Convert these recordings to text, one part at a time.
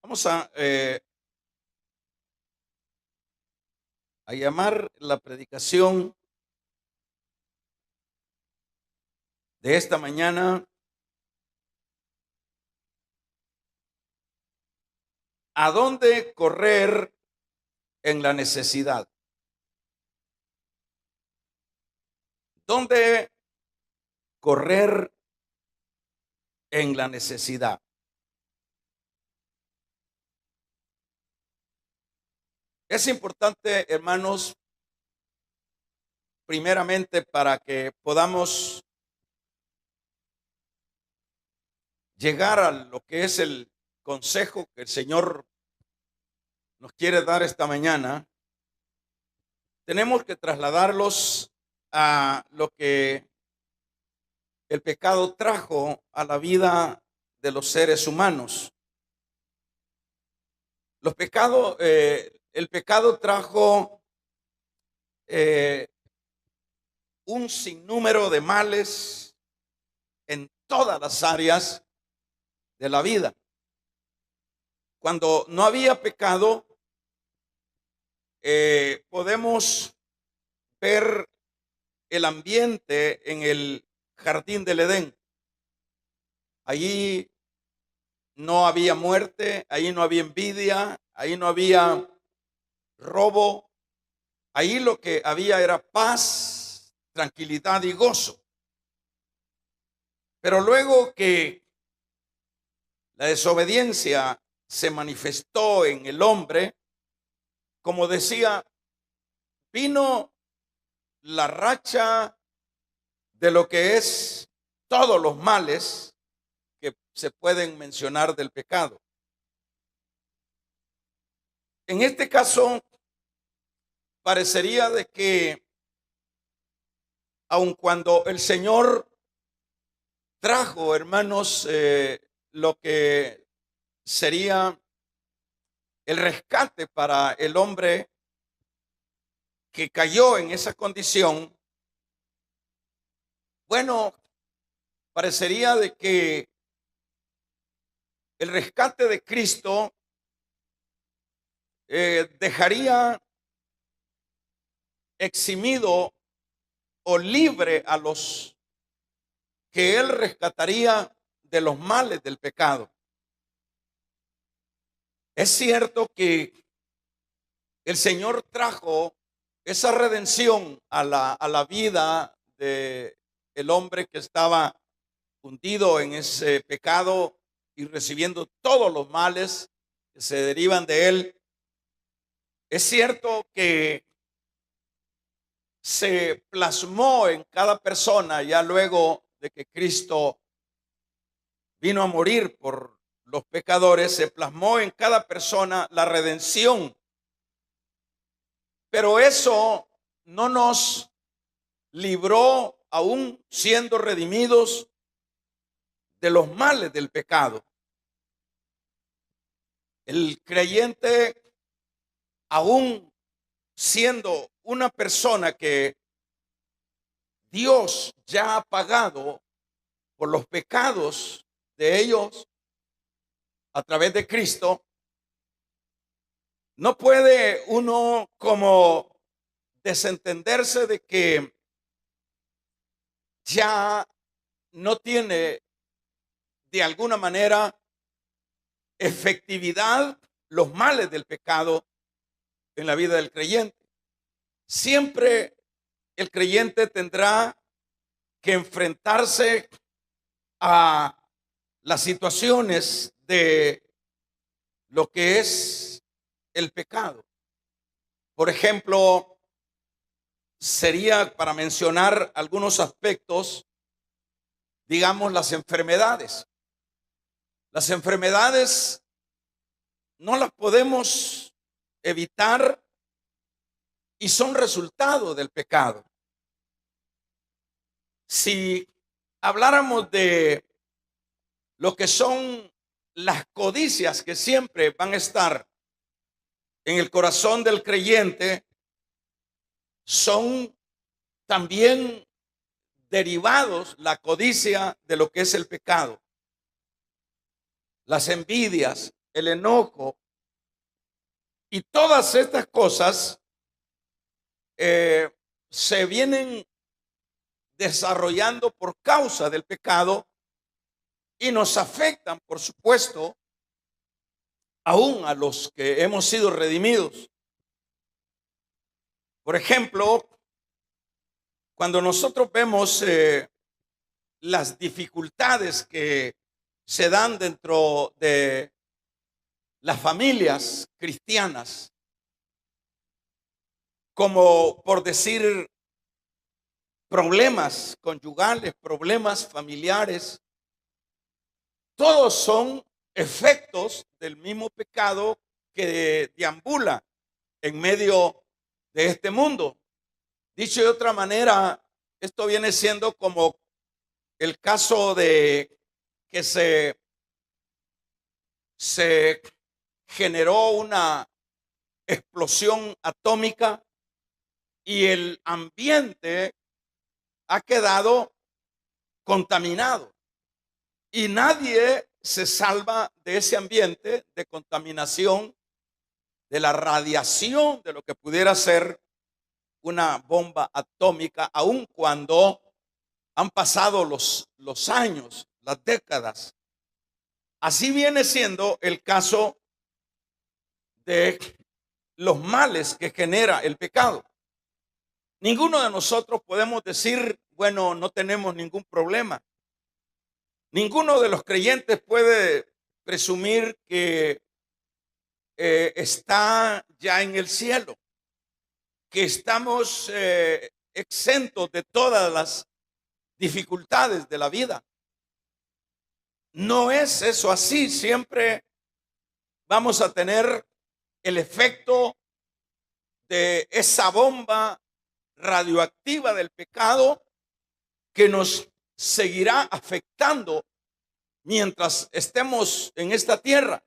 Vamos a llamar la predicación de esta mañana ¿a dónde correr en la necesidad? ¿Dónde correr en la necesidad? Es importante, hermanos, primeramente para que podamos llegar a lo que es el consejo que el Señor nos quiere dar esta mañana. Tenemos que trasladarlos a lo que el pecado trajo a la vida de los seres humanos. El pecado trajo un sinnúmero de males en todas las áreas de la vida. Cuando no había pecado, podemos ver el ambiente en el jardín del Edén. Allí no había muerte, allí no había envidia, allí no había robo. Ahí lo que había era paz, tranquilidad y gozo. Pero luego que la desobediencia se manifestó en el hombre, como decía, vino la racha de lo que es todos los males que se pueden mencionar del pecado. En este caso, parecería de que aun cuando el Señor trajo, hermanos, lo que sería el rescate para el hombre que cayó en esa condición, bueno, parecería de que el rescate de Cristo dejaría eximido o libre a los que Él rescataría de los males del pecado. Es cierto que el Señor trajo esa redención a la vida de el hombre que estaba hundido en ese pecado y recibiendo todos los males que se derivan de él. Es cierto que se plasmó en cada persona ya luego de que Cristo vino a morir por los pecadores, se plasmó en cada persona la redención. Pero eso no nos libró, aún siendo redimidos, de los males del pecado. El creyente, aún siendo una persona que Dios ya ha pagado por los pecados de ellos a través de Cristo, no puede uno como desentenderse de que ya no tiene de alguna manera efectividad los males del pecado en la vida del creyente. Siempre el creyente tendrá que enfrentarse a las situaciones de lo que es el pecado. Por ejemplo, sería para mencionar algunos aspectos, digamos, las enfermedades. Las enfermedades no las podemos evitar y son resultado del pecado. Si habláramos de lo que son las codicias que siempre van a estar en el corazón del creyente, son también derivados, la codicia, de lo que es el pecado. Las envidias, el enojo y todas estas cosas se vienen desarrollando por causa del pecado y nos afectan, por supuesto, aún a los que hemos sido redimidos. Por ejemplo, cuando nosotros vemos las dificultades que se dan dentro de las familias cristianas, como por decir problemas conyugales, problemas familiares, todos son efectos del mismo pecado que deambula en medio de este mundo. Dicho de otra manera, esto viene siendo como el caso de que se generó una explosión atómica y el ambiente ha quedado contaminado. Y nadie se salva de ese ambiente de contaminación, de la radiación de lo que pudiera ser una bomba atómica, aun cuando han pasado los años, las décadas. Así viene siendo el caso de los males que genera el pecado. Ninguno de nosotros podemos decir, bueno, no tenemos ningún problema. Ninguno de los creyentes puede presumir que está ya en el cielo, que estamos exentos de todas las dificultades de la vida. No es eso así. Siempre vamos a tener el efecto de esa bomba radioactiva del pecado que nos seguirá afectando mientras estemos en esta tierra.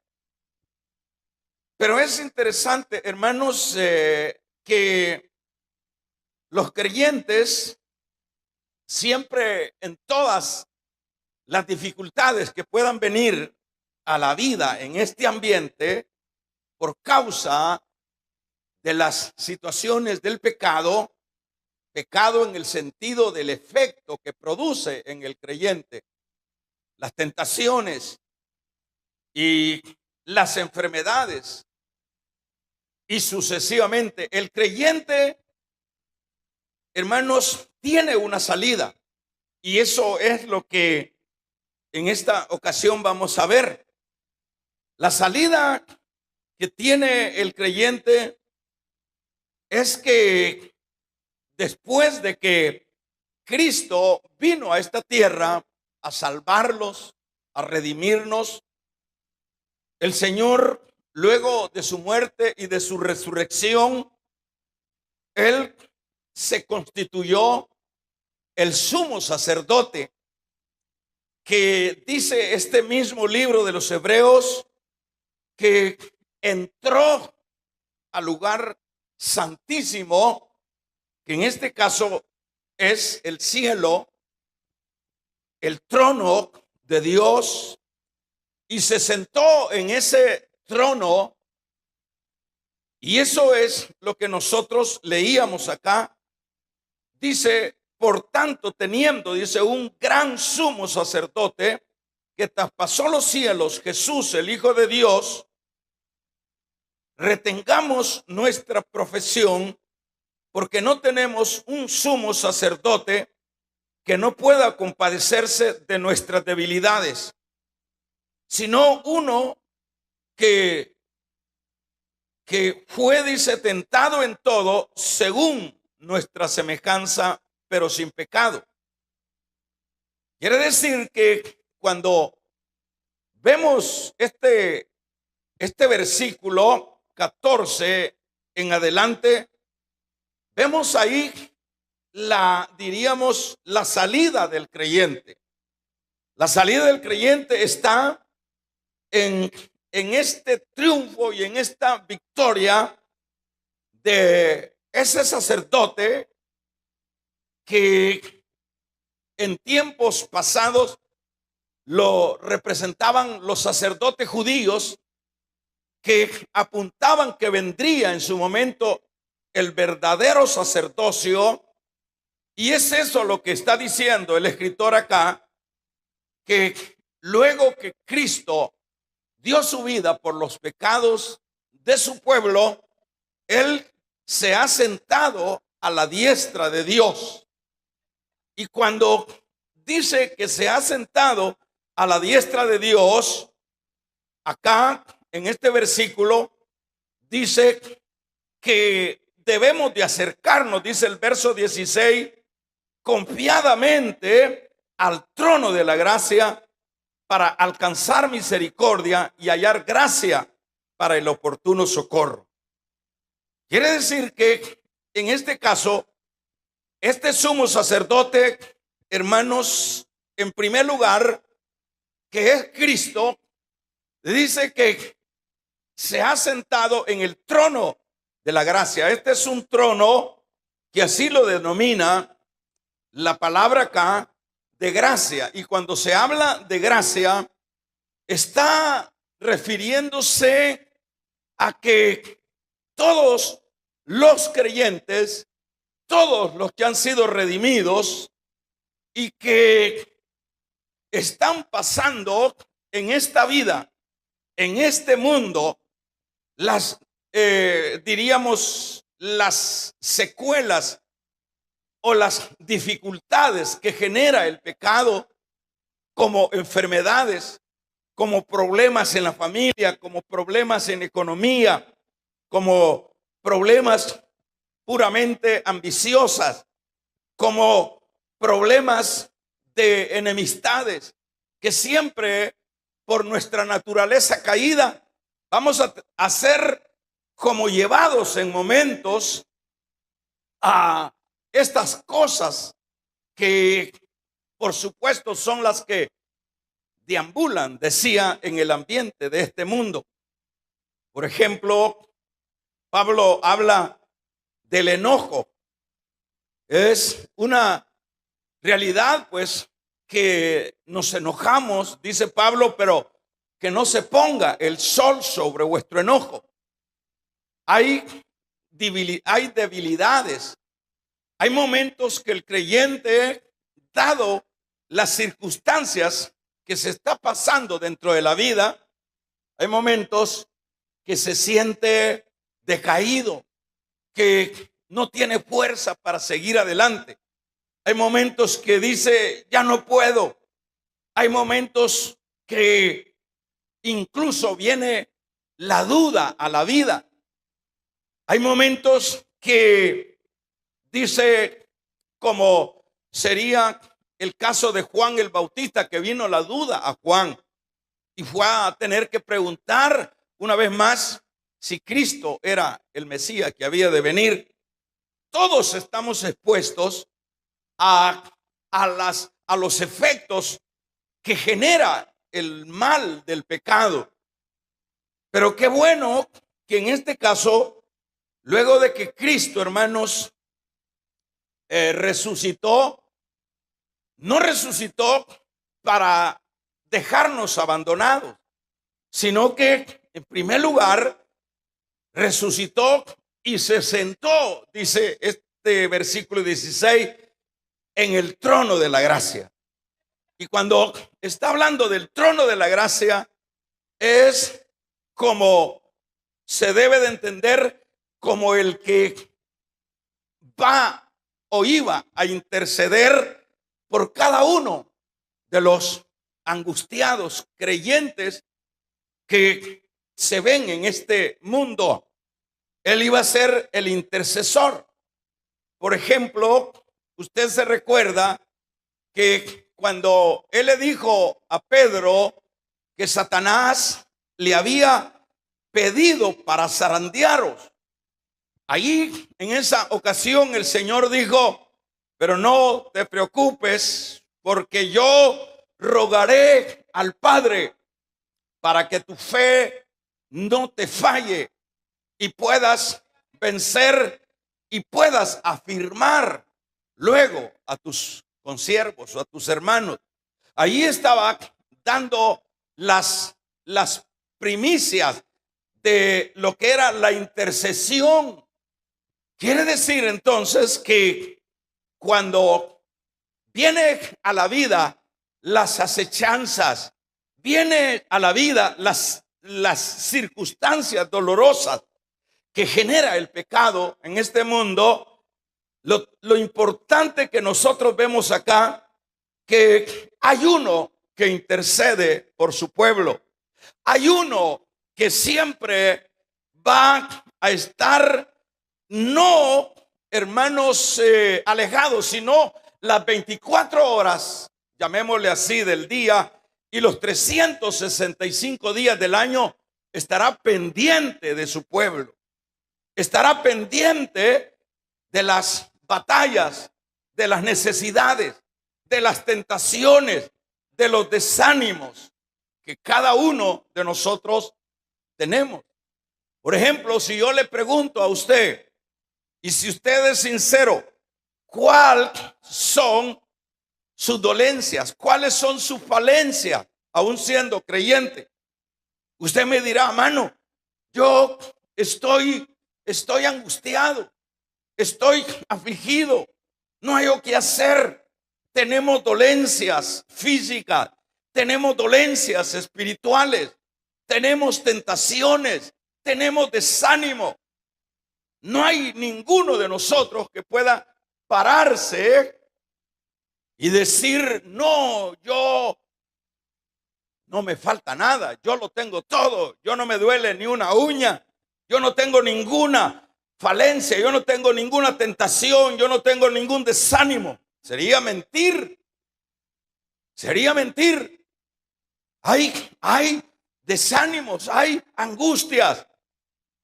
Pero es interesante, hermanos, que los creyentes siempre, en todas las dificultades que puedan venir a la vida en este ambiente por causa de las situaciones del pecado, pecado en el sentido del efecto que produce en el creyente, las tentaciones y las enfermedades y sucesivamente. El creyente, hermanos, tiene una salida y eso es lo que en esta ocasión vamos a ver. La salida que tiene el creyente es que después de que Cristo vino a esta tierra a salvarlos, a redimirnos, el Señor, luego de su muerte y de su resurrección, Él se constituyó el sumo sacerdote, que dice este mismo libro de los Hebreos que entró al lugar santísimo, que en este caso es el cielo, el trono de Dios, y se sentó en ese trono. Y eso es lo que nosotros leíamos acá. Dice, por tanto, teniendo, dice, un gran sumo sacerdote que traspasó los cielos, Jesús, el Hijo de Dios, retengamos nuestra profesión, porque no tenemos un sumo sacerdote que no pueda compadecerse de nuestras debilidades, sino uno que fue, dice, tentado en todo según nuestra semejanza, pero sin pecado. Quiere decir que cuando vemos este versículo 14 en adelante, vemos ahí diríamos, la salida del creyente. La salida del creyente está en este triunfo y en esta victoria de ese sacerdote que en tiempos pasados lo representaban los sacerdotes judíos, que apuntaban que vendría en su momento el verdadero sacerdocio. Y es eso lo que está diciendo el escritor acá, que luego que Cristo dio su vida por los pecados de su pueblo, Él se ha sentado a la diestra de Dios. Y cuando dice que se ha sentado a la diestra de Dios, acá en este versículo dice que debemos de acercarnos, dice el verso 16, confiadamente al trono de la gracia para alcanzar misericordia y hallar gracia para el oportuno socorro. Quiere decir que en este caso, este sumo sacerdote, hermanos, en primer lugar, que es Cristo, dice que se ha sentado en el trono de la gracia. Este es un trono que así lo denomina la palabra acá, de gracia. Y cuando se habla de gracia, está refiriéndose a que todos los creyentes, todos los que han sido redimidos y que están pasando en esta vida, en este mundo, diríamos, las secuelas o las dificultades que genera el pecado, como enfermedades, como problemas en la familia, como problemas en economía, como problemas puramente ambiciosas, como problemas de enemistades, que siempre por nuestra naturaleza caída vamos a ser como llevados en momentos a estas cosas que por supuesto son las que deambulan, decía, en el ambiente de este mundo. Por ejemplo, Pablo habla del enojo. Es una realidad, pues, que nos enojamos, dice Pablo, pero que no se ponga el sol sobre vuestro enojo. Hay debilidades. Hay momentos que el creyente, dado las circunstancias que se está pasando dentro de la vida, hay momentos que se siente decaído, que no tiene fuerza para seguir adelante. Hay momentos que dice, ya no puedo. Hay momentos que incluso viene la duda a la vida. Hay momentos que dice, como sería el caso de Juan el Bautista, que vino la duda a Juan y fue a tener que preguntar una vez más si Cristo era el Mesías que había de venir. Todos estamos expuestos a los efectos que genera el mal del pecado. Pero qué bueno que en este caso, luego de que Cristo, hermanos, resucitó, no resucitó para dejarnos abandonados, sino que en primer lugar resucitó y se sentó, dice este versículo 16, en el trono de la gracia. Y cuando está hablando del trono de la gracia, es como se debe de entender como el que va o iba a interceder por cada uno de los angustiados creyentes que se ven en este mundo. Él iba a ser el intercesor. Por ejemplo, usted se recuerda que cuando él le dijo a Pedro que Satanás le había pedido para zarandearos, allí en esa ocasión el Señor dijo, pero no te preocupes, porque yo rogaré al Padre para que tu fe no te falle y puedas vencer y puedas afirmar luego a tus consiervos o a tus hermanos. Ahí estaba dando las primicias de lo que era la intercesión. Quiere decir entonces que cuando viene a la vida las acechanzas, viene a la vida las circunstancias dolorosas que genera el pecado en este mundo, lo importante que nosotros vemos acá, que hay uno que intercede por su pueblo. Hay uno que siempre va a estar, no, hermanos, alejados, sino las 24 horas, llamémosle así, del día y los 365 días del año, estará pendiente de su pueblo. Estará pendiente de las batallas, de las necesidades, de las tentaciones, de los desánimos que cada uno de nosotros tenemos. Por ejemplo, si yo le pregunto a usted, y si usted es sincero, ¿cuáles son sus dolencias? ¿Cuáles son sus falencias, aún siendo creyente? Usted me dirá, mano, yo estoy angustiado, estoy afligido, no hay qué hacer. Tenemos dolencias físicas, tenemos dolencias espirituales, tenemos tentaciones, tenemos desánimo. No hay ninguno de nosotros que pueda pararse y decir, no, yo no me falta nada, yo lo tengo todo, yo no me duele ni una uña, yo no tengo ninguna falencia, yo no tengo ninguna tentación, yo no tengo ningún desánimo. Sería mentir. Sería mentir. Hay desánimos, hay angustias,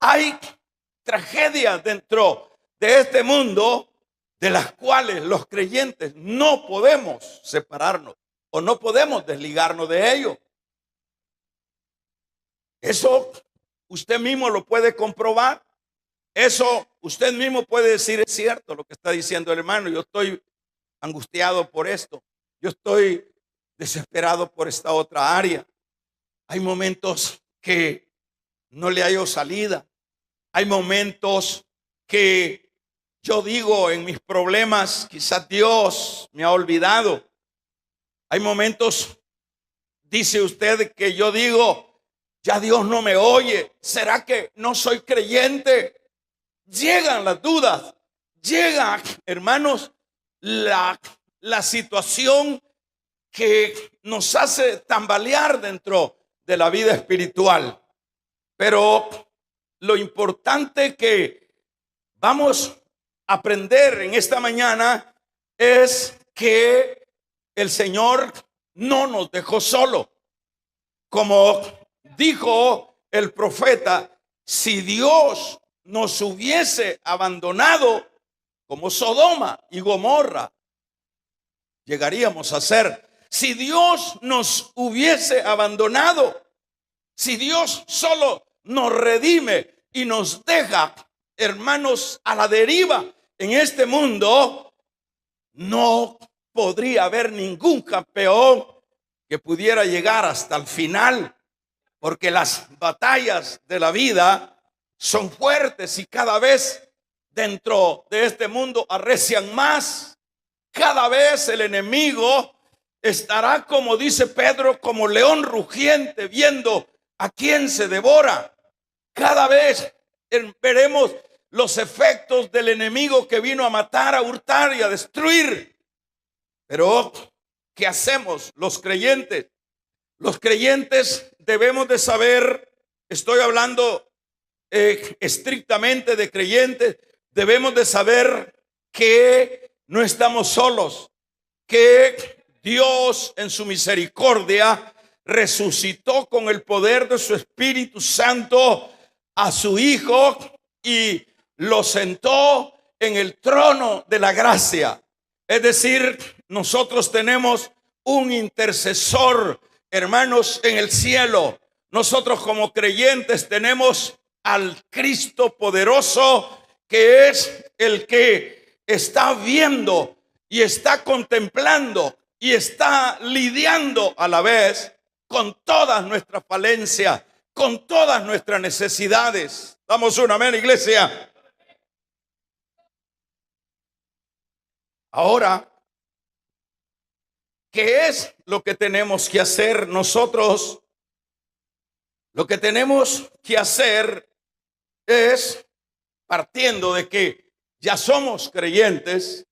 hay tragedias dentro de este mundo de las cuales los creyentes no podemos separarnos o no podemos desligarnos de ello. Eso usted mismo lo puede comprobar. Eso usted mismo puede decir, es cierto lo que está diciendo el hermano, yo estoy angustiado por esto, yo estoy desesperado por esta otra área. Hay momentos que no le hallo salida. Hay momentos que yo digo en mis problemas, quizás Dios me ha olvidado. Hay momentos, dice usted, que yo digo, ya Dios no me oye. ¿Será que no soy creyente? Llegan las dudas, llega, hermanos, la situación que nos hace tambalear dentro de la vida espiritual. Pero lo importante que vamos a aprender en esta mañana es que el Señor no nos dejó solo. Como dijo el profeta, si Dios nos hubiese abandonado como Sodoma y Gomorra, llegaríamos a ser. Si Dios nos hubiese abandonado, si Dios solo nos redime y nos deja, hermanos, a la deriva en este mundo, no podría haber ningún campeón que pudiera llegar hasta el final, porque las batallas de la vida son fuertes y cada vez dentro de este mundo arrecian más. Cada vez el enemigo estará, como dice Pedro, como león rugiente, viendo a quién se devora. Cada vez veremos los efectos del enemigo que vino a matar, a hurtar y a destruir. Pero ¿qué hacemos los creyentes? Los creyentes debemos de saber, estoy hablando estrictamente de creyentes, debemos de saber que no estamos solos, que Dios en su misericordia resucitó con el poder de su Espíritu Santo a su Hijo y lo sentó en el trono de la gracia. Es decir, nosotros tenemos un intercesor, hermanos, en el cielo. Nosotros como creyentes tenemos al Cristo poderoso, que es el que está viendo y está contemplando y está lidiando a la vez con todas nuestras falencias, con todas nuestras necesidades. Damos un amén, iglesia. Ahora, ¿qué es lo que tenemos que hacer nosotros? Lo que tenemos que hacer es, partiendo de que ya somos creyentes,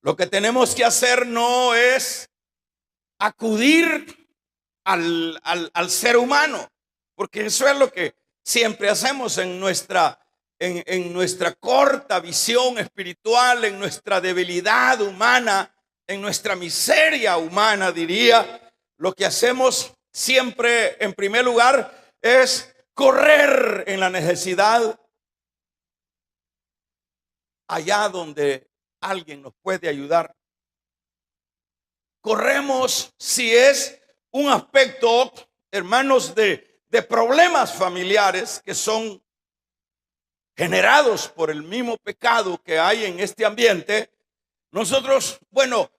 lo que tenemos que hacer no es acudir al ser humano, porque eso es lo que siempre hacemos en nuestra corta visión espiritual, en nuestra debilidad humana, en nuestra miseria humana, diría. Lo que hacemos siempre, en primer lugar, es correr en la necesidad allá donde alguien nos puede ayudar. Corremos si es un aspecto, hermanos, de problemas familiares que son generados por el mismo pecado que hay en este ambiente. Nosotros, bueno,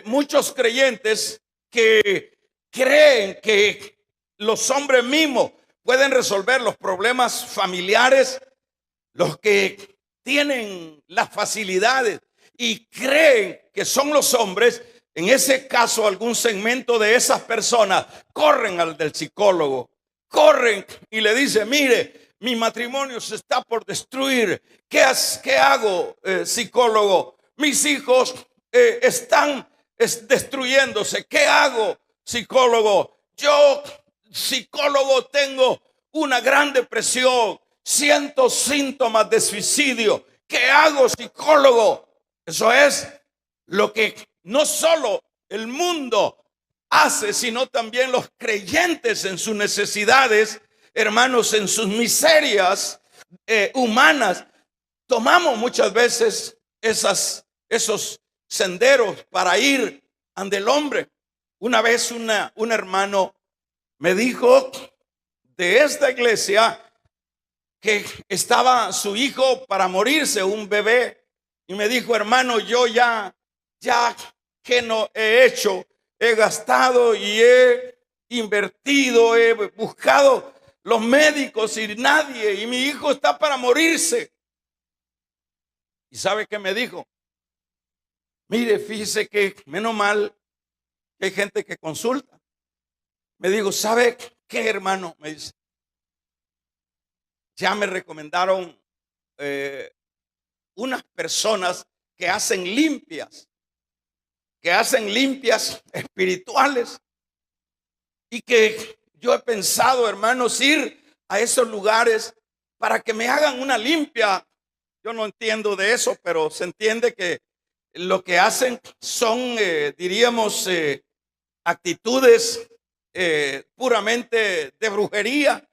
muchos creyentes que creen que los hombres mismos pueden resolver los problemas familiares, los que tienen las facilidades y creen que son los hombres, en ese caso algún segmento de esas personas corren al del psicólogo, corren y le dicen: mire, mi matrimonio se está por destruir. ¿Qué hago, psicólogo? Mis hijos están destruyéndose. ¿Qué hago, psicólogo? Yo, psicólogo, tengo una gran depresión. Siento síntomas de suicidio. ¿Qué hago, psicólogo? Eso es lo que no solo el mundo hace, sino también los creyentes en sus necesidades, hermanos, en sus miserias humanas. Tomamos muchas veces esos senderos para ir ante el hombre. Una vez un hermano me dijo de esta iglesia que estaba su hijo para morirse, un bebé, y me dijo: hermano, yo ya que no he hecho, he gastado y he invertido, he buscado los médicos y nadie, y mi hijo está para morirse. ¿Y sabe qué me dijo? Mire, fíjese que menos mal que hay gente que consulta. Me dijo: ¿sabe qué, hermano? Me dice: ya me recomendaron unas personas que hacen limpias espirituales, y que yo he pensado, hermanos, ir a esos lugares para que me hagan una limpia. Yo no entiendo de eso, pero se entiende que lo que hacen son, diríamos, actitudes puramente de brujería.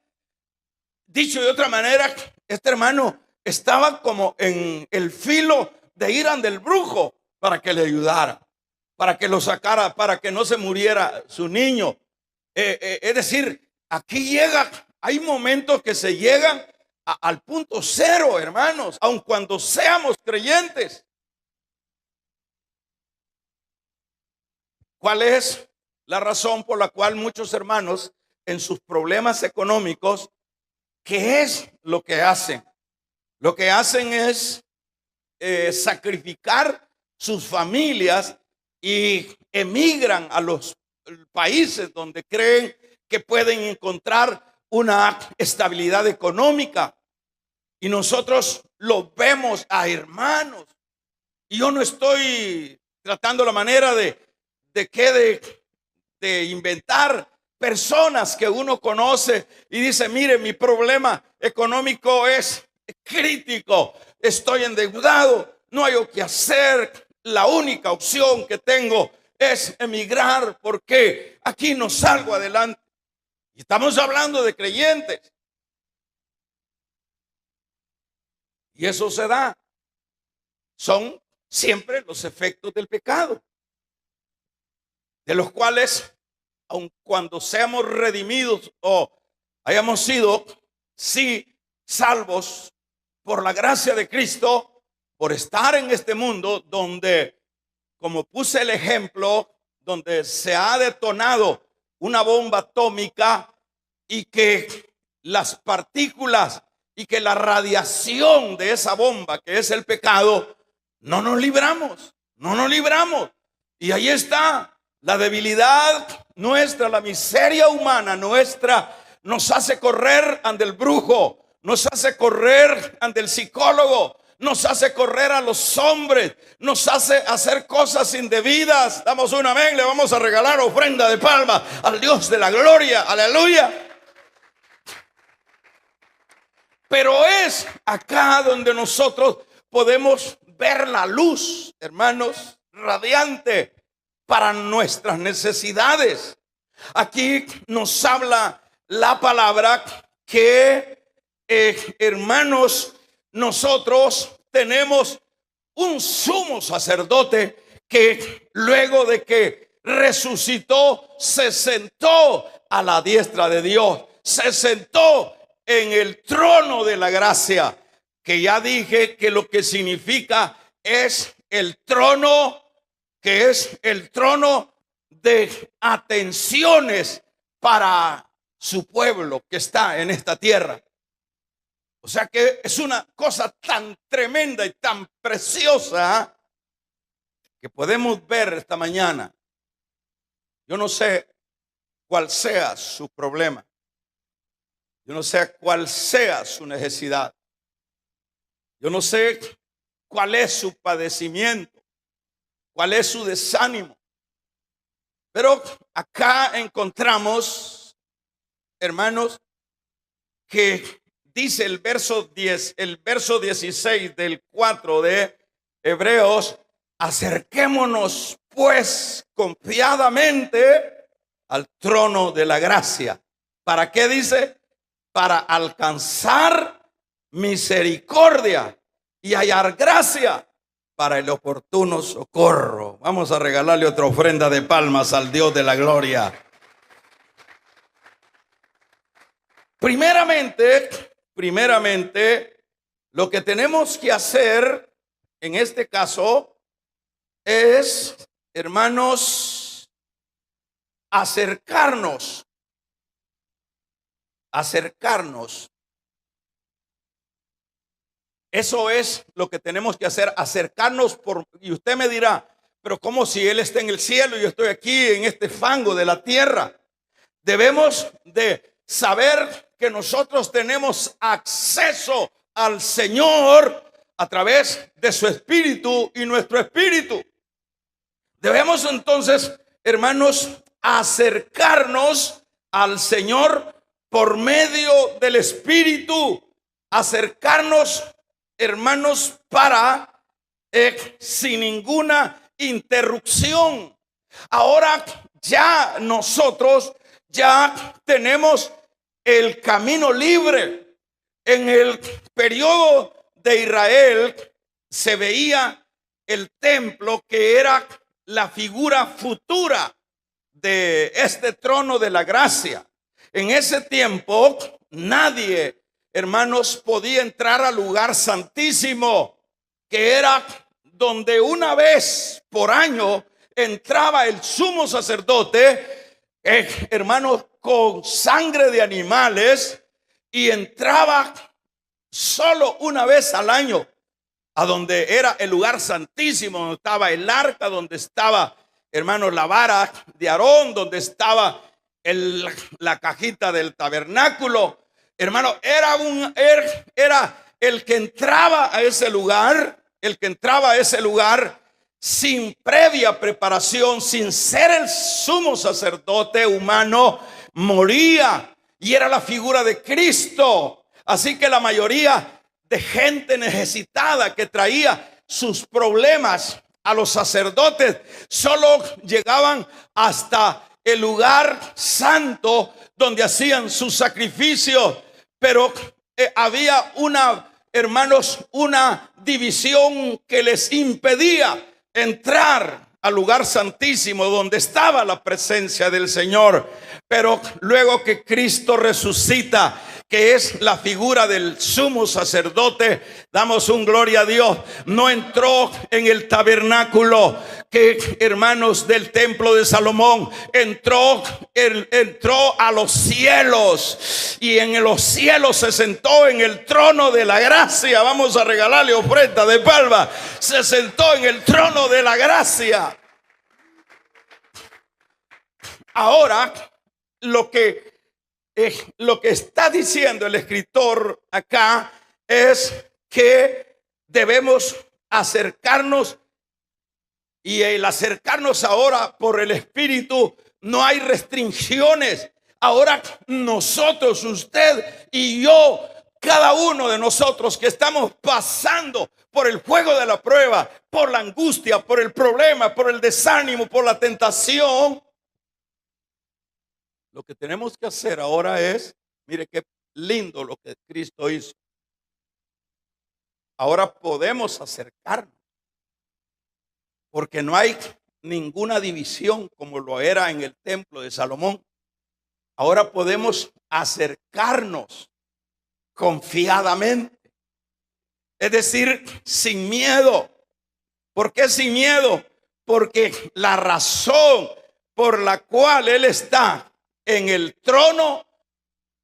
Dicho de otra manera, este hermano estaba como en el filo de ir ante el brujo para que le ayudara, para que lo sacara, para que no se muriera su niño. Es decir, aquí hay momentos que se llegan al punto cero, hermanos, aun cuando seamos creyentes. ¿Cuál es la razón por la cual muchos hermanos en sus problemas económicos, qué es lo que hacen? Lo que hacen es sacrificar sus familias y emigran a los países donde creen que pueden encontrar una estabilidad económica. Y nosotros lo vemos a hermanos. Y yo no estoy tratando la manera de inventar personas que uno conoce y dice: mire, mi problema económico es crítico, estoy endeudado, no hay lo que hacer, la única opción que tengo es emigrar porque aquí no salgo adelante. Y estamos hablando de creyentes. Y eso se da. Son siempre los efectos del pecado, de los cuales, aun cuando seamos redimidos o hayamos sido, sí, salvos por la gracia de Cristo, por estar en este mundo donde, como puse el ejemplo, donde se ha detonado una bomba atómica y que las partículas y que la radiación de esa bomba que es el pecado, no nos libramos. Y ahí está la debilidad nuestra, la miseria humana nuestra, nos hace correr ante el brujo, nos hace correr ante el psicólogo, nos hace correr a los hombres, nos hace hacer cosas indebidas. Damos un amén, le vamos a regalar ofrenda de palma al Dios de la gloria, aleluya. Pero es acá donde nosotros podemos ver la luz, hermanos, radiante para nuestras necesidades. Aquí nos habla la palabra que, hermanos, nosotros tenemos un sumo sacerdote que luego de que resucitó se sentó a la diestra de Dios, se sentó en el trono de la gracia, que ya dije que lo que significa es el trono, que es el trono de atenciones para su pueblo que está en esta tierra. O sea que es una cosa tan tremenda y tan preciosa que podemos ver esta mañana. Yo no sé cuál sea su problema. Yo no sé cuál sea su necesidad. Yo no sé cuál es su padecimiento, cuál es su desánimo. Pero acá encontramos, hermanos, que dice el verso 16 del 4 de Hebreos: acerquémonos pues confiadamente al trono de la gracia. ¿Para qué dice? Para alcanzar misericordia y hallar gracia para el oportuno socorro. Vamos a regalarle otra ofrenda de palmas al Dios de la gloria. Primeramente, lo que tenemos que hacer en este caso es, hermanos, acercarnos. Eso es lo que tenemos que hacer, acercarnos y usted me dirá, pero ¿cómo si Él está en el cielo y yo estoy aquí en este fango de la tierra? Debemos de saber que nosotros tenemos acceso al Señor a través de su espíritu y nuestro espíritu. Debemos entonces, hermanos, acercarnos al Señor por medio del espíritu, acercarnos, hermanos, para sin ninguna interrupción. Ahora ya nosotros ya tenemos el camino libre. En el periodo de Israel se veía el templo, que era la figura futura de este trono de la gracia. En ese tiempo nadie, hermanos, podía entrar al lugar santísimo, que era donde una vez por año entraba el sumo sacerdote, hermanos, con sangre de animales, y entraba solo una vez al año a donde era el lugar santísimo, donde estaba el arca, donde estaba, hermanos, la vara de Aarón, donde estaba la cajita del tabernáculo. Hermano, era el que entraba a ese lugar, sin previa preparación, sin ser el sumo sacerdote humano, moría, y era la figura de Cristo. Así que la mayoría de gente necesitada que traía sus problemas a los sacerdotes solo llegaban hasta el lugar santo donde hacían sus sacrificios. Pero había una división que les impedía entrar al lugar santísimo donde estaba la presencia del Señor. Pero luego que Cristo resucita, que es la figura del sumo sacerdote, damos un gloria a Dios, no entró en el tabernáculo que, hermanos, del templo de Salomón entró a los cielos, y en los cielos se sentó en el trono de la gracia. Vamos a regalarle ofrenda de palma. Se sentó en el trono de la gracia. Ahora, lo que está diciendo el escritor acá es que debemos acercarnos, y el acercarnos ahora por el Espíritu no hay restricciones. Ahora nosotros, usted y yo, cada uno de nosotros que estamos pasando por el fuego de la prueba, por la angustia, por el problema, por el desánimo, por la tentación, lo que tenemos que hacer ahora es, mire qué lindo lo que Cristo hizo. Ahora podemos acercarnos, porque no hay ninguna división como lo era en el templo de Salomón. Ahora podemos acercarnos confiadamente, es decir, sin miedo. ¿Por qué sin miedo? Porque la razón por la cual Él está en el trono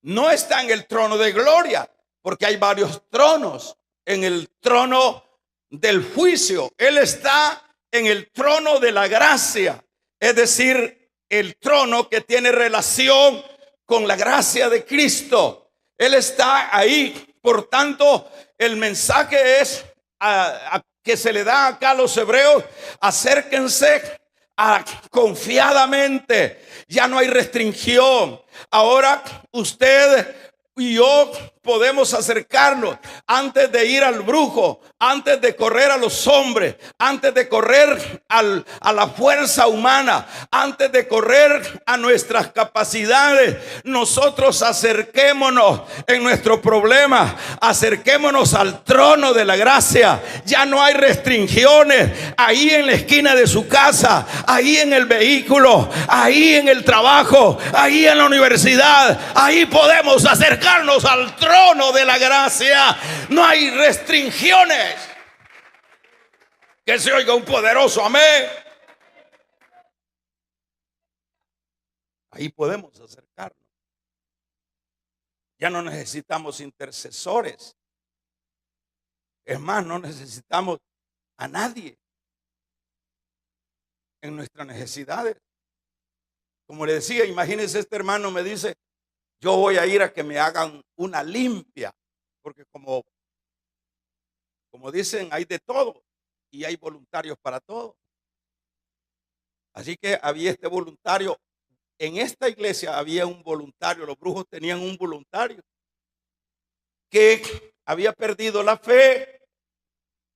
no está en el trono de gloria, porque hay varios tronos. En el trono del juicio, Él está en el trono de la gracia, es decir, el trono que tiene relación con la gracia de Cristo. Él está ahí. Por tanto, el mensaje es que se le da acá a los hebreos: acérquense confiadamente. Ya no hay restricción. Ahora usted y yo podemos acercarnos antes de ir al brujo, antes de correr a los hombres, antes de correr a la fuerza humana, antes de correr a nuestras capacidades. Nosotros acerquémonos en nuestro problema, acerquémonos al trono de la gracia. Ya no hay restricciones. Ahí en la esquina de su casa, ahí en el vehículo, ahí en el trabajo, ahí en la universidad, ahí podemos acercarnos al trono de la gracia. No hay restricciones. Que se oiga un poderoso amén. Ahí podemos acercarnos. Ya no necesitamos intercesores. Es más, no necesitamos a nadie en nuestras necesidades. Como le decía, imagínense, este hermano me dice: yo voy a ir a que me hagan una limpia, porque como dicen, hay de todo y hay voluntarios para todo. Así que había este voluntario. En esta iglesia había un voluntario. Los brujos tenían un voluntario que había perdido la fe,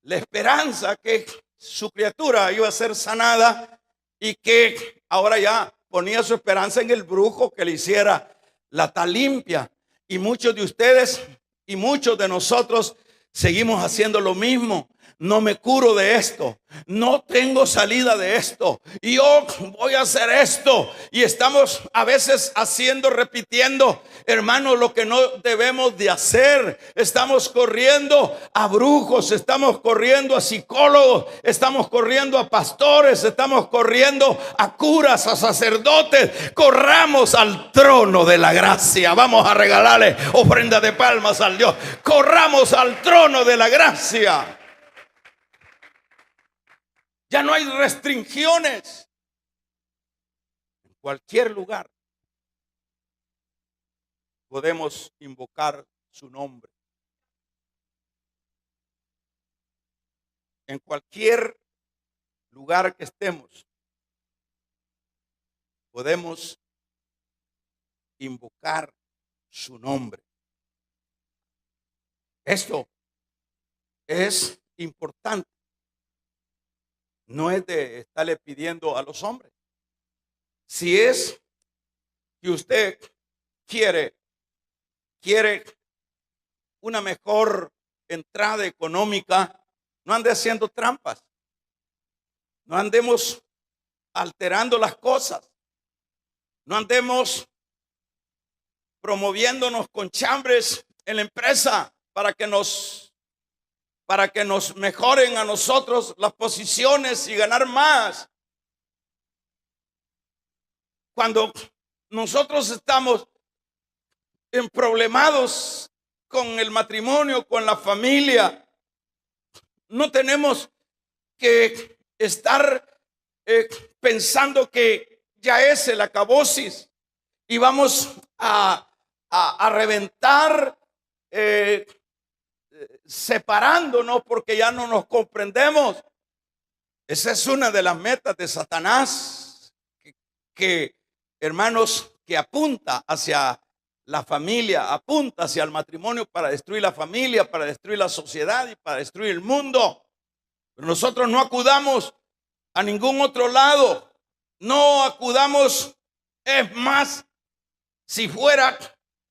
la esperanza que su criatura iba a ser sanada, y que ahora ya ponía su esperanza en el brujo que le hiciera la tal limpia. Y muchos de ustedes y muchos de nosotros seguimos haciendo lo mismo. No me curo de esto, no tengo salida de esto, y yo voy a hacer esto. Y estamos a veces repitiendo, hermano, lo que no debemos de hacer. Estamos corriendo a brujos, estamos corriendo a psicólogos, estamos corriendo a pastores, estamos corriendo a curas, a sacerdotes. Corramos al trono de la gracia. Vamos a regalarle ofrenda de palmas al Dios. Corramos al trono de la gracia. Ya no hay restricciones. En cualquier lugar podemos invocar su nombre. En cualquier lugar que estemos, podemos invocar su nombre. Esto es importante. No es de estarle pidiendo a los hombres. Si es que usted quiere una mejor entrada económica, no ande haciendo trampas. No andemos alterando las cosas. No andemos promoviéndonos con chambres en la empresa para para que nos mejoren a nosotros las posiciones y ganar más. Cuando nosotros estamos problemados con el matrimonio, con la familia, no tenemos que estar pensando que ya es el acabósis y vamos a reventar separándonos porque ya no nos comprendemos. Esa es una de las metas de Satanás, que hermanos, que apunta hacia la familia, apunta hacia el matrimonio para destruir la familia, para destruir la sociedad y para destruir el mundo. Pero nosotros no acudamos a ningún otro lado, no acudamos. Es más, si fuera,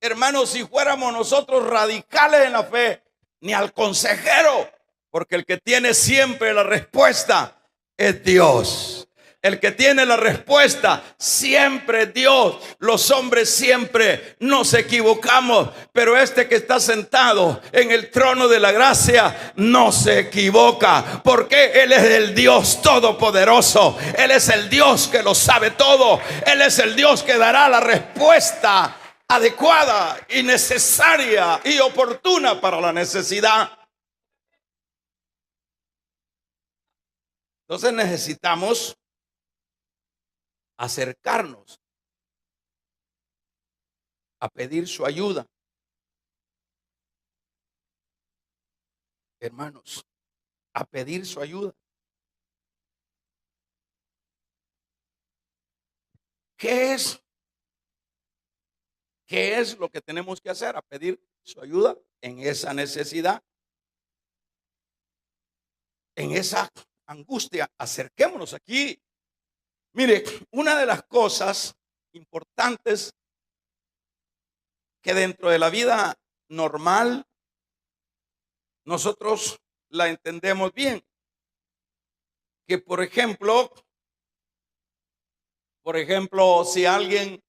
hermanos, si fuéramos nosotros radicales en la fe, ni al consejero, porque el que tiene siempre la respuesta es Dios. El que tiene la respuesta siempre es Dios. Los hombres siempre nos equivocamos, pero este que está sentado en el trono de la gracia no se equivoca, porque Él es el Dios todopoderoso. Él es el Dios que lo sabe todo. Él es el Dios que dará la respuesta adecuada y necesaria y oportuna para la necesidad. Entonces necesitamos acercarnos a pedir su ayuda. Hermanos, a pedir su ayuda. ¿Qué es lo que tenemos que hacer? A pedir su ayuda en esa necesidad, en esa angustia. Acerquémonos aquí. Mire, una de las cosas importantes que dentro de la vida normal nosotros la entendemos bien, que por ejemplo, si alguien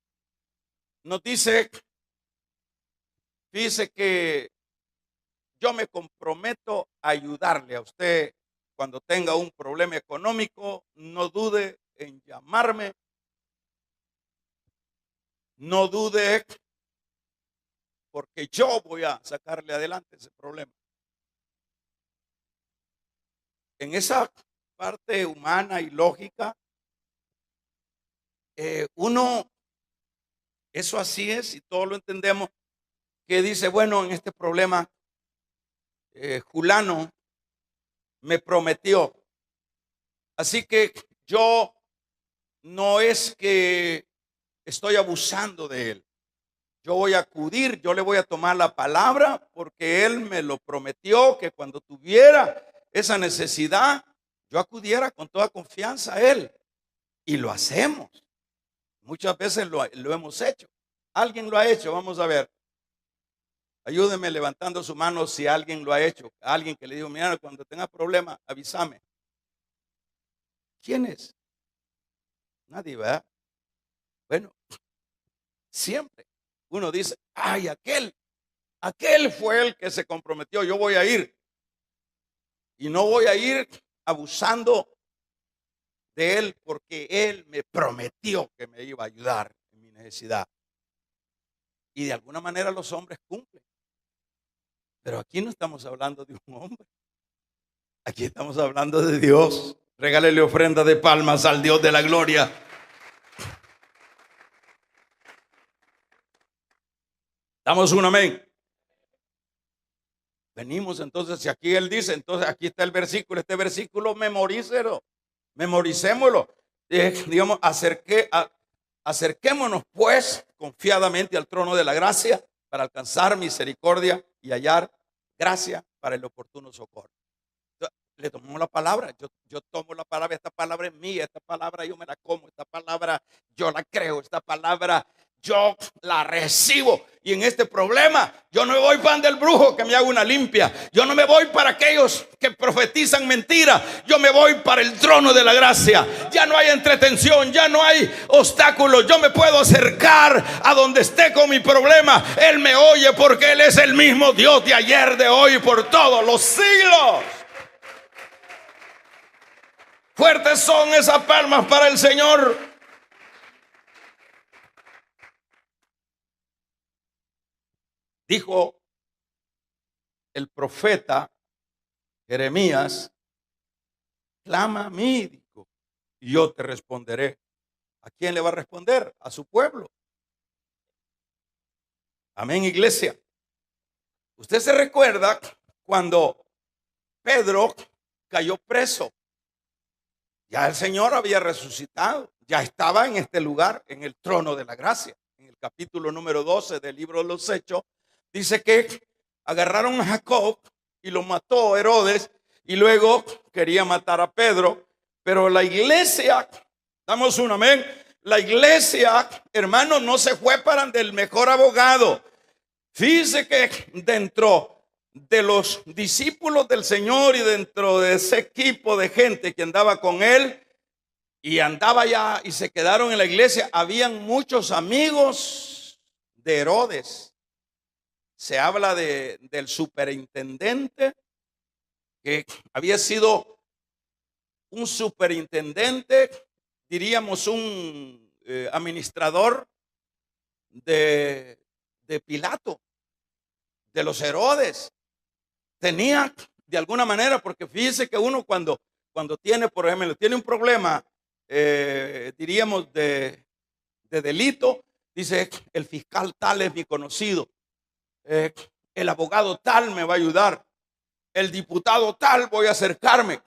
nos dice que yo me comprometo a ayudarle a usted cuando tenga un problema económico, no dude en llamarme, no dude, porque yo voy a sacarle adelante ese problema. En esa parte humana y lógica, eso así es y todos lo entendemos, que dice, bueno, en este problema Julano me prometió, así que yo no es que estoy abusando de él. Yo voy a acudir, yo le voy a tomar la palabra porque él me lo prometió, que cuando tuviera esa necesidad, yo acudiera con toda confianza a él. Y lo hacemos. Muchas veces lo hemos hecho. ¿Alguien lo ha hecho? Vamos a ver. Ayúdeme levantando su mano si alguien lo ha hecho. Alguien que le dijo, mira, cuando tengas problemas, avísame. ¿Quién es? Nadie, ¿verdad? Bueno, siempre uno dice, ay, aquel fue el que se comprometió, yo voy a ir. Y no voy a ir abusando de él porque él me prometió que me iba a ayudar en mi necesidad. Y de alguna manera los hombres cumplen. Pero aquí no estamos hablando de un hombre. Aquí estamos hablando de Dios. Regálele ofrenda de palmas al Dios de la gloria. Damos un amén. Venimos entonces, si aquí él dice, entonces aquí está el versículo, este versículo memoricémoslo. Digamos, acerquémonos pues confiadamente al trono de la gracia para alcanzar misericordia y hallar gracia para el oportuno socorro. Le tomamos la palabra, yo tomo la palabra, esta palabra es mía, esta palabra yo me la como, esta palabra yo la creo, esta palabra yo la recibo. Y en este problema yo no me voy para del brujo que me haga una limpia, yo no me voy para aquellos que profetizan mentiras, yo me voy para el trono de la gracia. Ya ya no hay entretención, ya no hay obstáculos. Yo me puedo acercar a donde esté con mi problema. Él me oye porque Él es el mismo Dios de ayer, de hoy y por todos los siglos. Fuertes son esas palmas para el Señor. Dijo el profeta Jeremías: clama a mí, dijo, y yo te responderé. ¿A quién le va a responder? A su pueblo. Amén, iglesia. Usted se recuerda cuando Pedro cayó preso. Ya el Señor había resucitado, ya estaba en este lugar, en el trono de la gracia. En el capítulo número 12 del libro de los Hechos, dice que agarraron a Jacob y lo mató Herodes, y luego quería matar a Pedro. Pero la iglesia, damos un amén, la iglesia, hermanos, no se fue para el mejor abogado. Fíjese que dentro de los discípulos del Señor y dentro de ese equipo de gente que andaba con él y andaba ya y se quedaron en la iglesia, habían muchos amigos de Herodes. Se habla del superintendente, que había sido un superintendente, diríamos un administrador de Pilato, de los Herodes. Tenía de alguna manera, porque fíjese que uno cuando tiene, por ejemplo, tiene un problema, diríamos de delito, dice: el fiscal tal es mi conocido, el abogado tal me va a ayudar, el diputado tal voy a acercarme.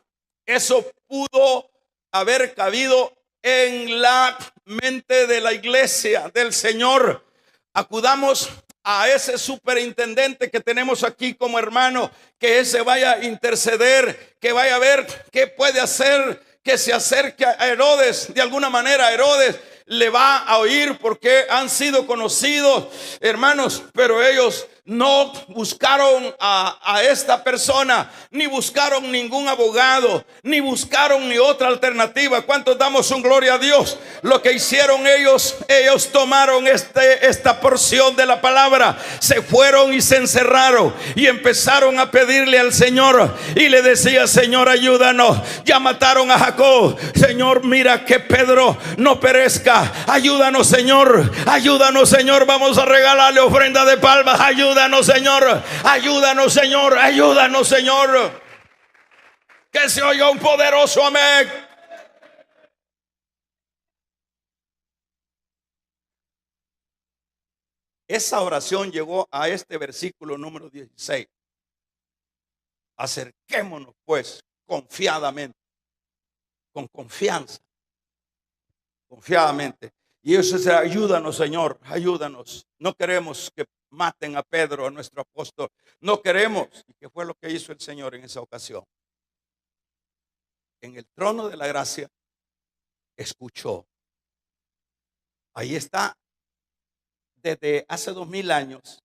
Eso pudo haber cabido en la mente de la iglesia del Señor. Acudamos a ese superintendente que tenemos aquí como hermano, que ese vaya a interceder, que vaya a ver qué puede hacer, que se acerque a Herodes. De alguna manera Herodes le va a oír porque han sido conocidos, hermanos, pero ellos no buscaron a esta persona, ni buscaron ningún abogado, ni buscaron ni otra alternativa. ¿Cuántos damos un gloria a Dios? Lo que hicieron ellos tomaron esta porción de la palabra, se fueron y se encerraron y empezaron a pedirle al Señor y le decía: Señor, ayúdanos, ya mataron a Jacob, Señor, mira que Pedro no perezca, ayúdanos Señor, vamos a regalarle ofrenda de palmas, ayúdanos Señor, ayúdanos Señor, ayúdanos Señor. Que se oiga un poderoso amén. Esa oración llegó a este versículo número 16. Acerquémonos pues confiadamente, con confianza, confiadamente. Y eso es: ayúdanos Señor, ayúdanos. No queremos que maten a Pedro, a nuestro apóstol. No queremos. ¿Y qué fue lo que hizo el Señor en esa ocasión? En el trono de la gracia escuchó. Ahí está. Desde hace 2000 años.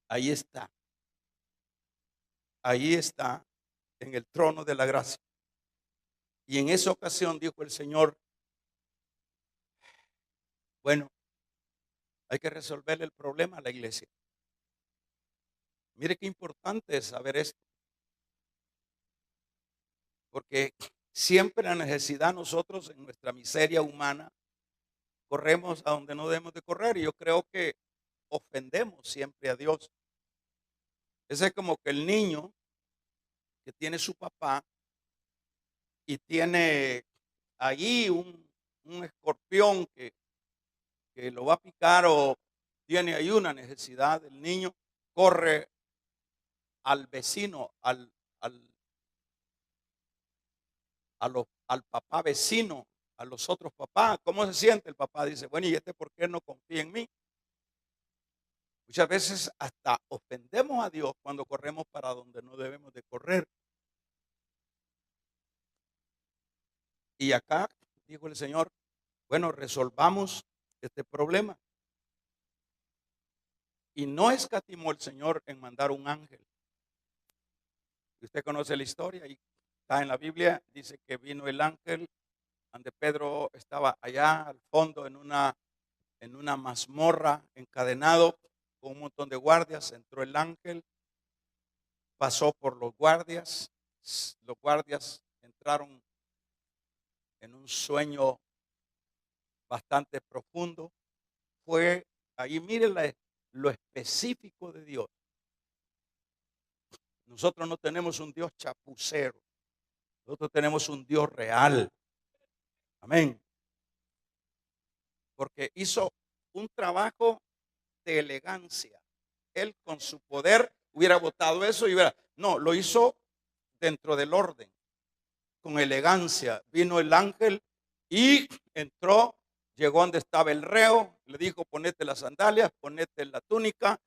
Ahí está. Ahí está. En el trono de la gracia. Y en esa ocasión dijo el Señor: bueno, hay que resolver el problema a la iglesia. Mire qué importante es saber esto. Porque siempre la necesidad, nosotros en nuestra miseria humana corremos a donde no debemos de correr, y yo creo que ofendemos siempre a Dios. Ese es como que el niño que tiene su papá y tiene allí un escorpión que lo va a picar, o tiene ahí una necesidad. El niño corre al vecino, al papá vecino, a los otros papás. ¿Cómo se siente el papá? Dice: bueno, ¿y este por qué no confía en mí? Muchas veces hasta ofendemos a Dios cuando corremos para donde no debemos de correr. Y acá dijo el Señor: bueno, resolvamos este problema. Y no escatimó el Señor en mandar un ángel. Usted conoce la historia y está en la Biblia. Dice que vino el ángel donde Pedro estaba allá al fondo en una mazmorra, encadenado con un montón de guardias. Entró el ángel, pasó por los guardias entraron en un sueño bastante profundo. Fue ahí, miren lo específico de Dios. Nosotros no tenemos un Dios chapucero, nosotros tenemos un Dios real. Amén. Porque hizo un trabajo de elegancia. Él con su poder hubiera votado eso y no, lo hizo dentro del orden, con elegancia. Vino el ángel y entró, llegó donde estaba el reo, le dijo: ponete las sandalias, ponete la túnica,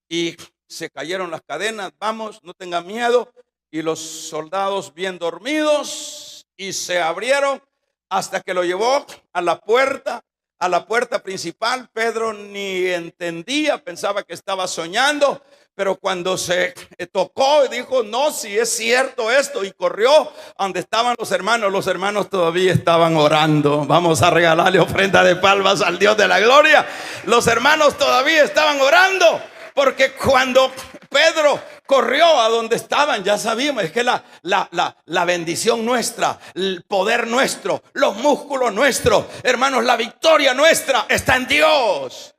y se cayeron las cadenas. Vamos, no tengan miedo. Y los soldados bien dormidos, y se abrieron hasta que lo llevó a la puerta principal. Pedro ni entendía, pensaba que estaba soñando, pero cuando se tocó, dijo: no, si es cierto esto, y corrió a donde estaban los hermanos todavía estaban orando. Vamos a regalarle ofrenda de palmas al Dios de la gloria. Los hermanos todavía estaban orando, porque cuando Pedro corrió a donde estaban, ya sabíamos, es que la bendición nuestra, el poder nuestro, los músculos nuestros, hermanos, la victoria nuestra está en Dios.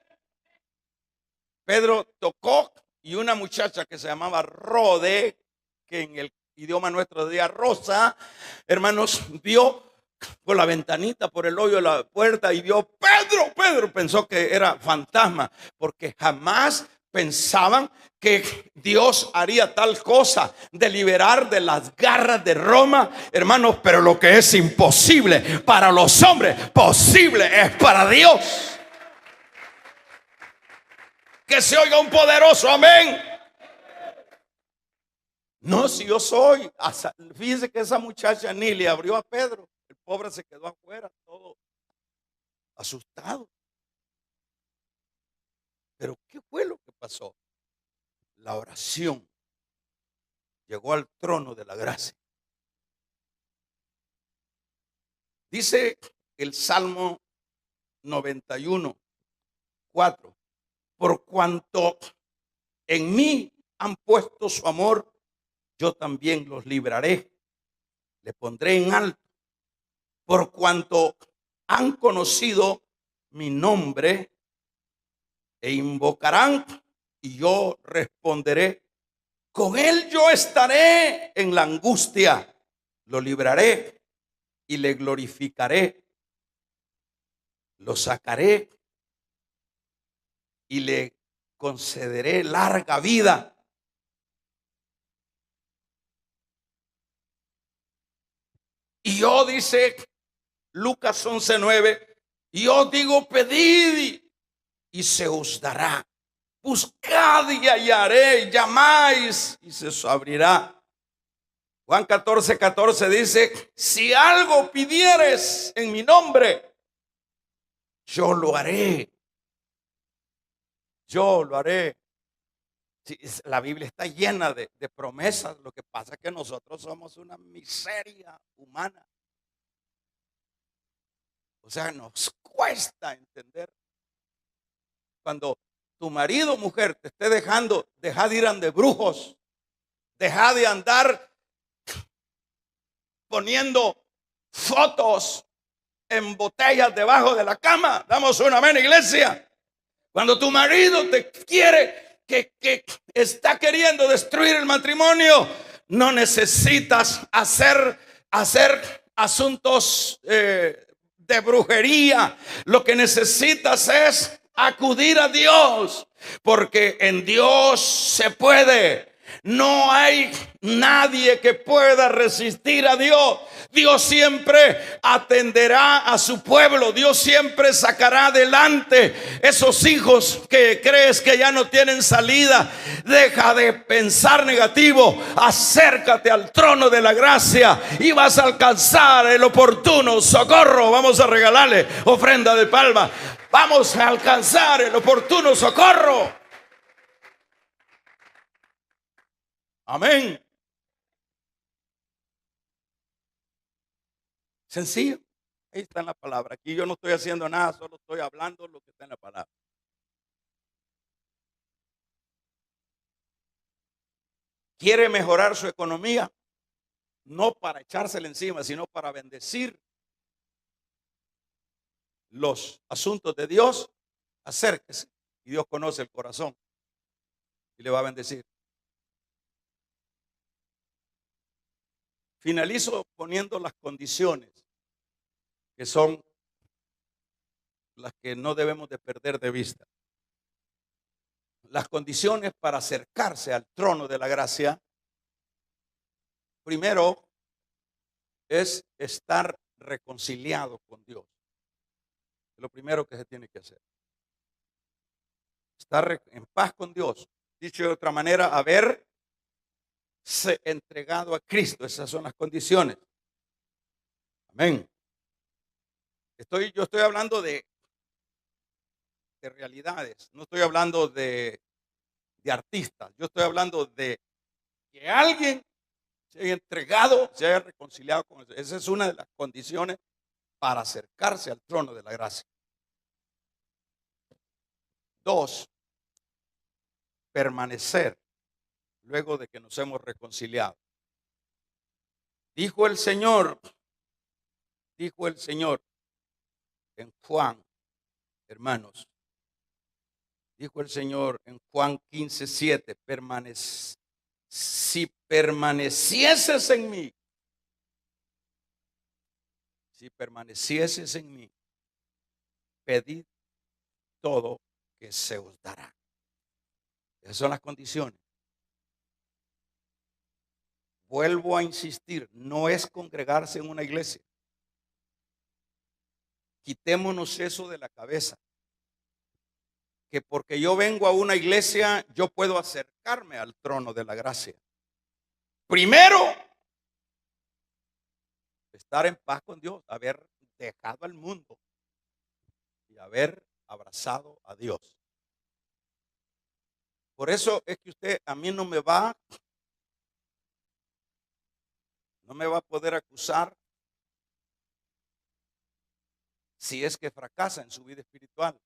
Pedro tocó, y una muchacha que se llamaba Rode, que en el idioma nuestro decía Rosa, hermanos, vio por la ventanita, por el hoyo de la puerta, y vio Pedro. Pedro pensó que era fantasma, porque jamás pensaban que Dios haría tal cosa de liberar de las garras de Roma, hermanos. Pero lo que es imposible para los hombres, posible es para Dios. Que se oiga un poderoso amén. No, si yo soy. Fíjese que esa muchacha ni le abrió a Pedro. El pobre se quedó afuera, todo asustado. Pero ¿qué fue lo que pasó? La oración llegó al trono de la gracia. Dice el Salmo 91, 4: por cuanto en mí han puesto su amor, yo también los libraré, le pondré en alto. Por cuanto han conocido mi nombre, e invocarán, y yo responderé. Con él yo estaré en la angustia, lo libraré y le glorificaré. Lo sacaré y le concederé larga vida. Y yo, dice Lucas 11:9, y yo digo: pedid y se os dará, buscad y hallaré, llamáis y se os abrirá. Juan 14:14 dice: si algo pidieres en mi nombre, yo lo haré. Yo lo haré. Sí, la Biblia está llena de promesas. Lo que pasa es que nosotros somos una miseria humana. O sea, nos cuesta entender. Cuando tu marido o mujer te esté dejando, deja de ir ante brujos, deja de andar poniendo fotos en botellas debajo de la cama. Damos un amén, iglesia. Cuando tu marido te quiere, que está queriendo destruir el matrimonio, no necesitas hacer asuntos de brujería. Lo que necesitas es acudir a Dios, porque en Dios se puede. No hay nadie que pueda resistir a Dios. Dios siempre atenderá a su pueblo. Dios siempre sacará adelante esos hijos que crees que ya no tienen salida. Deja de pensar negativo. Acércate al trono de la gracia y vas a alcanzar el oportuno socorro. Vamos a regalarle ofrenda de palma. Vamos a alcanzar el oportuno socorro. Amén. Sencillo. Ahí está en la palabra. Aquí yo no estoy haciendo nada, solo estoy hablando lo que está en la palabra. Quiere mejorar su economía, no para echársela encima, sino para bendecir los asuntos de Dios. Acérquese y Dios conoce el corazón y le va a bendecir. Finalizo poniendo las condiciones que son las que no debemos de perder de vista. Las condiciones para acercarse al trono de la gracia, primero es estar reconciliado con Dios. Es lo primero que se tiene que hacer. Estar en paz con Dios. Dicho de otra manera, haberse entregado a Cristo. Esas son las condiciones. Amén. Yo estoy hablando de realidades. No estoy hablando de artistas. Yo estoy hablando de que alguien se haya entregado, se haya reconciliado con Dios. Esa es una de las condiciones para acercarse al trono de la gracia. 2, permanecer luego de que nos hemos reconciliado. Dijo el Señor en Juan, hermanos, dijo el Señor en Juan 15:7, si permanecieses en mí, pedid todo que se os dará. Esas son las condiciones. Vuelvo a insistir, no es congregarse en una iglesia. Quitémonos eso de la cabeza. Que porque yo vengo a una iglesia, yo puedo acercarme al trono de la gracia. Primero, estar en paz con Dios, haber dejado al mundo y haber abrazado a Dios. Por eso es que usted a mí no me va a poder acusar si es que fracasa en su vida espiritual.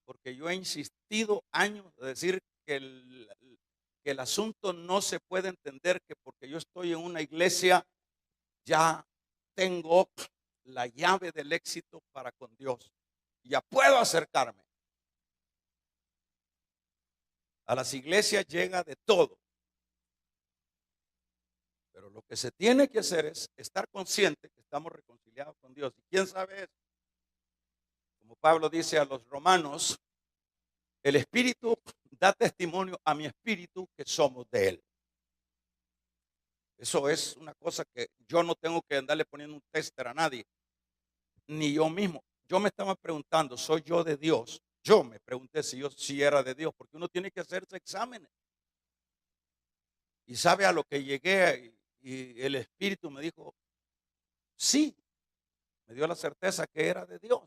Porque yo he insistido años de decir que el asunto no se puede entender que porque yo estoy en una iglesia ya tengo la llave del éxito para con Dios. Ya puedo acercarme. A las iglesias llega de todo. Pero lo que se tiene que hacer es estar consciente que estamos reconciliados con Dios. ¿Y quién sabe eso? Como Pablo dice a los romanos, el Espíritu da testimonio a mi espíritu que somos de Él. Eso es una cosa que yo no tengo que andarle poniendo un tester a nadie, ni yo mismo. Yo me estaba preguntando, ¿soy yo de Dios? Yo me pregunté si era de Dios, porque uno tiene que hacerse exámenes. Y sabe a lo que llegué y el Espíritu me dijo, sí, me dio la certeza que era de Dios.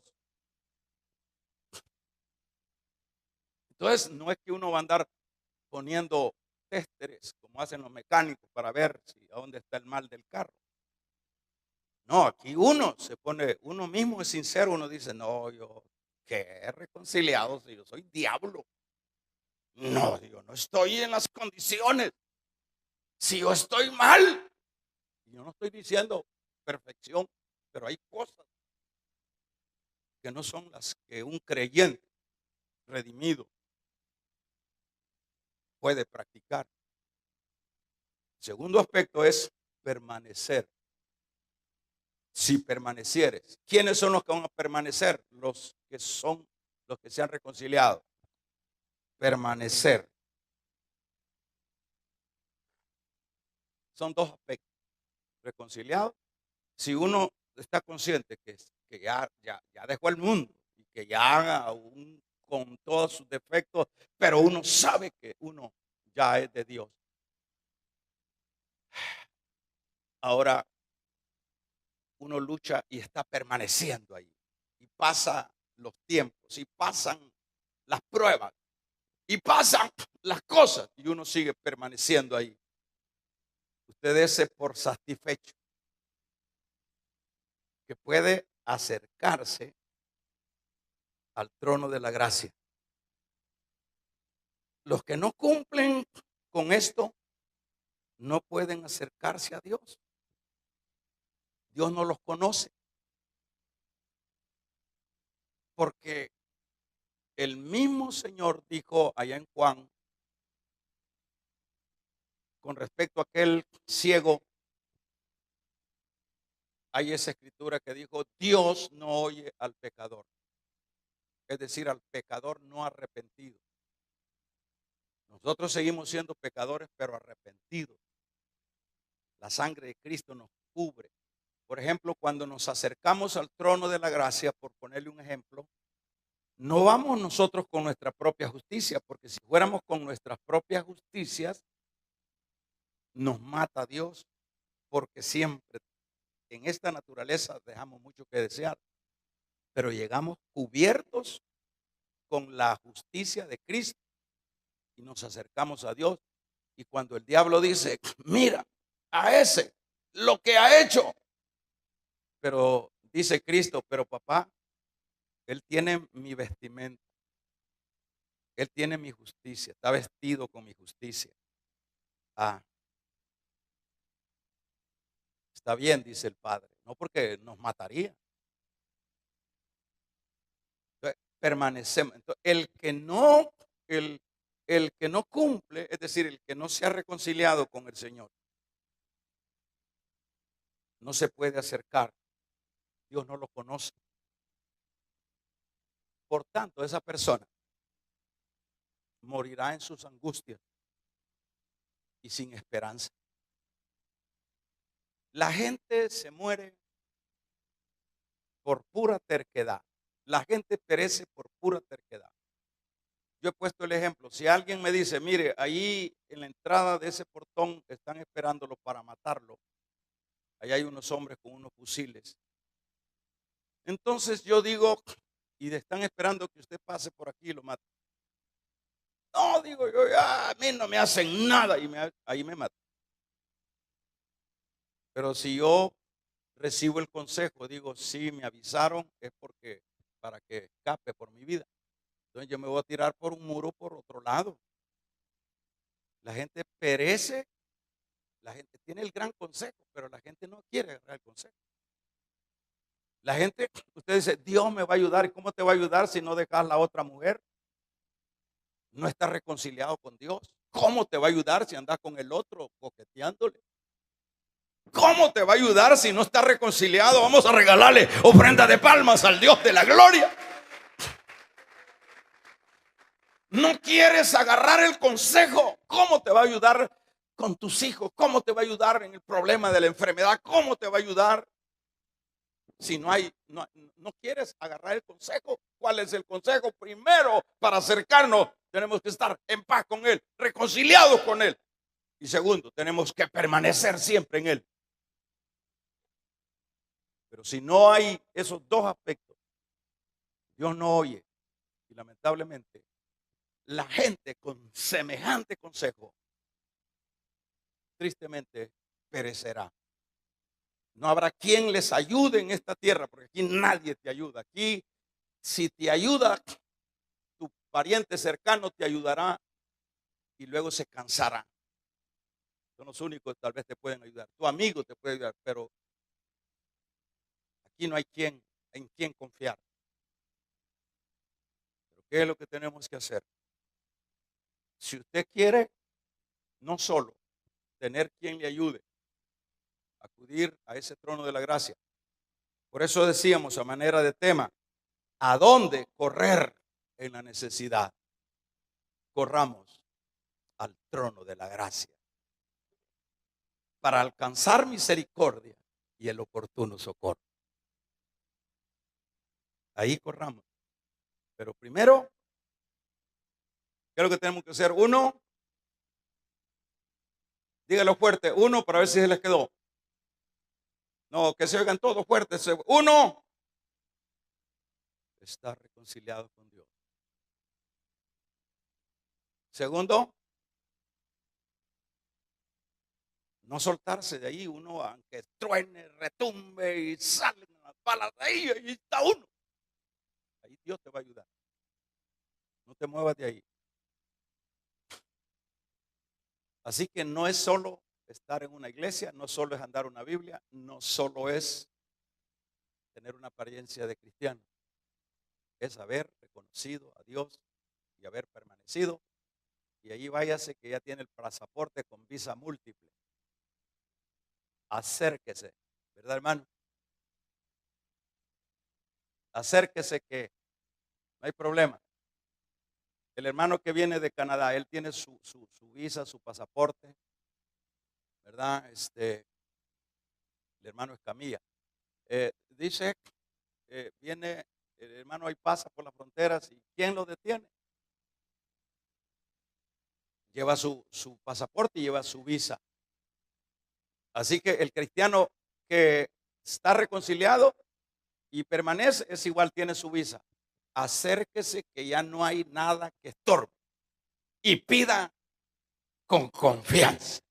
Entonces, no es que uno va a andar poniendo testeres como hacen los mecánicos para ver a dónde está el mal del carro. No, aquí uno se pone, uno mismo es sincero, uno dice, no, yo que he reconciliado, si yo soy diablo. No, yo no estoy en las condiciones. Si yo estoy mal, yo no estoy diciendo perfección, pero hay cosas que no son las que un creyente redimido puede practicar. El segundo aspecto es permanecer. Si permanecieres, ¿quiénes son los que van a permanecer? Los que se han reconciliado. Permanecer. Son dos aspectos. Reconciliado. Si uno está consciente que ya dejó el mundo y que ya aún con todos sus defectos, pero uno sabe que uno ya es de Dios. Ahora uno lucha y está permaneciendo ahí. Y pasan los tiempos, y pasan las pruebas, y pasan las cosas, y uno sigue permaneciendo ahí. Usted dése por satisfecho que puede acercarse al trono de la gracia. Los que no cumplen con esto no pueden acercarse a Dios. Dios no los conoce. Porque el mismo Señor dijo allá en Juan, con respecto a aquel ciego, hay esa escritura que dijo, Dios no oye al pecador. Es decir, al pecador no arrepentido. Nosotros seguimos siendo pecadores, pero arrepentidos. La sangre de Cristo nos cubre. Por ejemplo, cuando nos acercamos al trono de la gracia, por ponerle un ejemplo, no vamos nosotros con nuestra propia justicia, porque si fuéramos con nuestras propias justicias, nos mata Dios, porque siempre en esta naturaleza dejamos mucho que desear, pero llegamos cubiertos con la justicia de Cristo y nos acercamos a Dios. Y cuando el diablo dice, mira a ese, lo que ha hecho, pero dice Cristo, pero papá, él tiene mi vestimenta, él tiene mi justicia, está vestido con mi justicia. Ah, está bien, dice el Padre, no porque nos mataría. Entonces, permanecemos. Entonces, el que no cumple, es decir, el que no se ha reconciliado con el Señor, no se puede acercar. Dios no lo conoce. Por tanto, esa persona morirá en sus angustias y sin esperanza. La gente se muere por pura terquedad. La gente perece por pura terquedad. Yo he puesto el ejemplo. Si alguien me dice, mire, ahí en la entrada de ese portón están esperándolo para matarlo. Ahí hay unos hombres con unos fusiles. Entonces yo digo, y están esperando que usted pase por aquí y lo mate. No, digo yo, a mí no me hacen nada y ahí me matan. Pero si yo recibo el consejo, digo, sí, me avisaron, es porque para que escape por mi vida. Entonces yo me voy a tirar por un muro por otro lado. La gente perece, la gente tiene el gran consejo, pero la gente no quiere agarrar el consejo. La gente, usted dice, Dios me va a ayudar. ¿Y cómo te va a ayudar si no dejas la otra mujer? No estás reconciliado con Dios. ¿Cómo te va a ayudar si andas con el otro coqueteándole? ¿Cómo te va a ayudar si no estás reconciliado? Vamos a regalarle ofrenda de palmas al Dios de la gloria. No quieres agarrar el consejo. ¿Cómo te va a ayudar con tus hijos? ¿Cómo te va a ayudar en el problema de la enfermedad? ¿Cómo te va a ayudar si no quieres agarrar el consejo? ¿Cuál es el consejo? Primero, para acercarnos, tenemos que estar en paz con Él, reconciliados con Él. Y segundo, tenemos que permanecer siempre en Él. Pero si no hay esos dos aspectos, Dios no oye. Y lamentablemente, la gente con semejante consejo, tristemente, perecerá. No habrá quien les ayude en esta tierra, porque aquí nadie te ayuda. Aquí, si te ayuda, tu pariente cercano te ayudará y luego se cansará. Son los únicos que tal vez te pueden ayudar. Tu amigo te puede ayudar, pero aquí no hay en quien confiar. Pero ¿qué es lo que tenemos que hacer? Si usted quiere, no solo tener quien le ayude, acudir a ese trono de la gracia. Por eso decíamos a manera de tema, ¿a dónde correr en la necesidad? Corramos al trono de la gracia para alcanzar misericordia y el oportuno socorro. Ahí corramos. Pero primero, ¿qué es lo que tenemos que hacer? Uno, dígalo fuerte, uno para ver si se les quedó. No, que se oigan todos fuertes. Uno, estar reconciliado con Dios. Segundo, no soltarse de ahí. Uno, aunque truene, retumbe y salga las balas ahí está uno. Ahí Dios te va a ayudar. No te muevas de ahí. Así que no es solo estar en una iglesia, no solo es andar una Biblia, no solo es tener una apariencia de cristiano. Es haber reconocido a Dios y haber permanecido. Y ahí váyase que ya tiene el pasaporte con visa múltiple. Acérquese, ¿verdad, hermano? Acérquese que no hay problema. El hermano que viene de Canadá, él tiene su visa, su pasaporte, ¿verdad? El hermano Escamilla. Dice, viene, el hermano ahí pasa por las fronteras y ¿quién lo detiene? Lleva su pasaporte y lleva su visa. Así que el cristiano que está reconciliado y permanece es igual, tiene su visa. Acérquese que ya no hay nada que estorbe y pida con confianza.